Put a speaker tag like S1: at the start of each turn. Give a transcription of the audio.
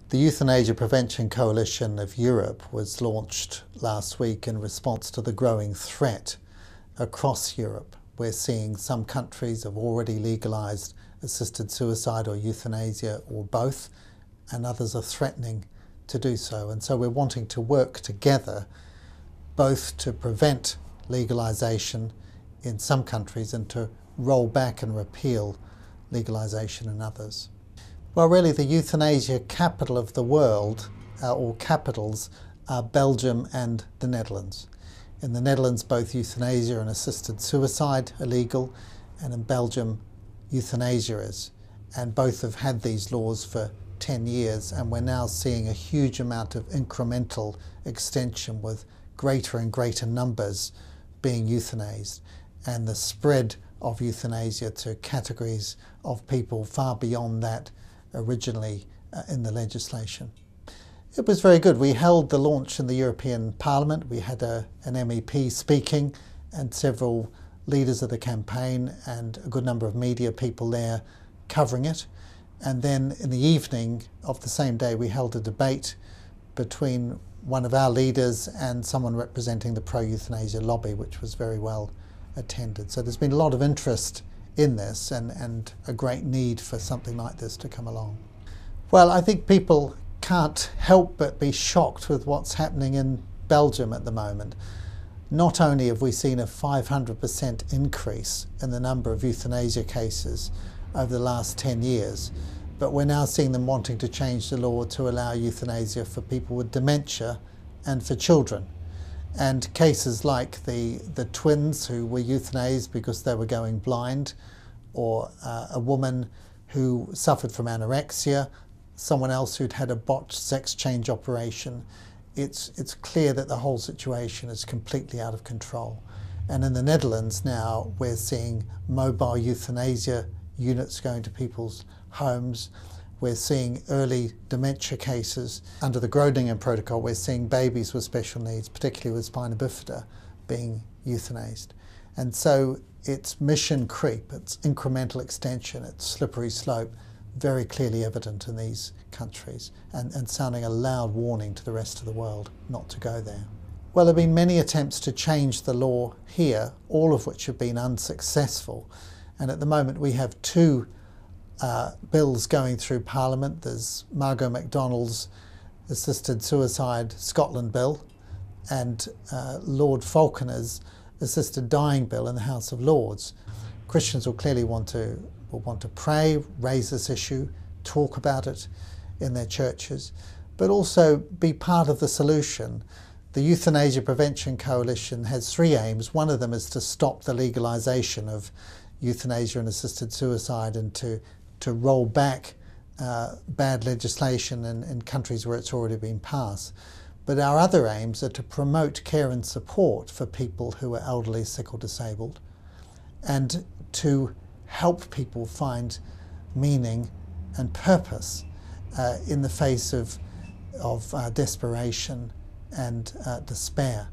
S1: The Euthanasia Prevention Coalition of Europe was launched last week in response to the growing threat across Europe. We're seeing some countries have already legalised assisted suicide or euthanasia or both, and others are threatening to do so. And so we're wanting to work together both to prevent legalisation in some countries and to roll back and repeal legalisation in others. Well, really the euthanasia capital of the world, or capitals, are Belgium and the Netherlands. In the Netherlands, both euthanasia and assisted suicide are legal, and in Belgium, euthanasia is. And both have had these laws for 10 years, and we're now seeing a huge amount of incremental extension with greater and greater numbers being euthanized, and the spread of euthanasia to categories of people far beyond that originally in the legislation. It was very good. We held the launch in the European Parliament. We had an MEP speaking and several leaders of the campaign and a good number of media people there covering it. And then in the evening of the same day we held a debate between one of our leaders and someone representing the pro-euthanasia lobby, which was very well attended. So there's been a lot of interest in this and a great need for something like this to come along. Well, I think people can't help but be shocked with what's happening in Belgium at the moment. Not only have we seen a 500% increase in the number of euthanasia cases over the last 10 years, but we're now seeing them wanting to change the law to allow euthanasia for people with dementia and for children. And cases like the twins who were euthanized because they were going blind, or a woman who suffered from anorexia, someone else who'd had a botched sex change operation. It's clear that the whole situation is completely out of control. And in the Netherlands now, we're seeing mobile euthanasia units going to people's homes. We're seeing early dementia cases. Under the Groningen protocol, we're seeing babies with special needs, particularly with spina bifida, being euthanized. And so it's mission creep, it's incremental extension, it's slippery slope, very clearly evident in these countries, and sounding a loud warning to the rest of the world not to go there. Well, there have been many attempts to change the law here, all of which have been unsuccessful. And at the moment we have two bills going through Parliament. There's Margot MacDonald's Assisted Suicide Scotland Bill and Lord Falconer's Assisted Dying Bill in the House of Lords. Christians will clearly want to pray, raise this issue, talk about it in their churches, but also be part of the solution. The Euthanasia Prevention Coalition has three aims. One of them is to stop the legalisation of euthanasia and assisted suicide and to roll back bad legislation in countries where it's already been passed. But our other aims are to promote care and support for people who are elderly, sick or disabled, and to help people find meaning and purpose in the face of desperation and despair.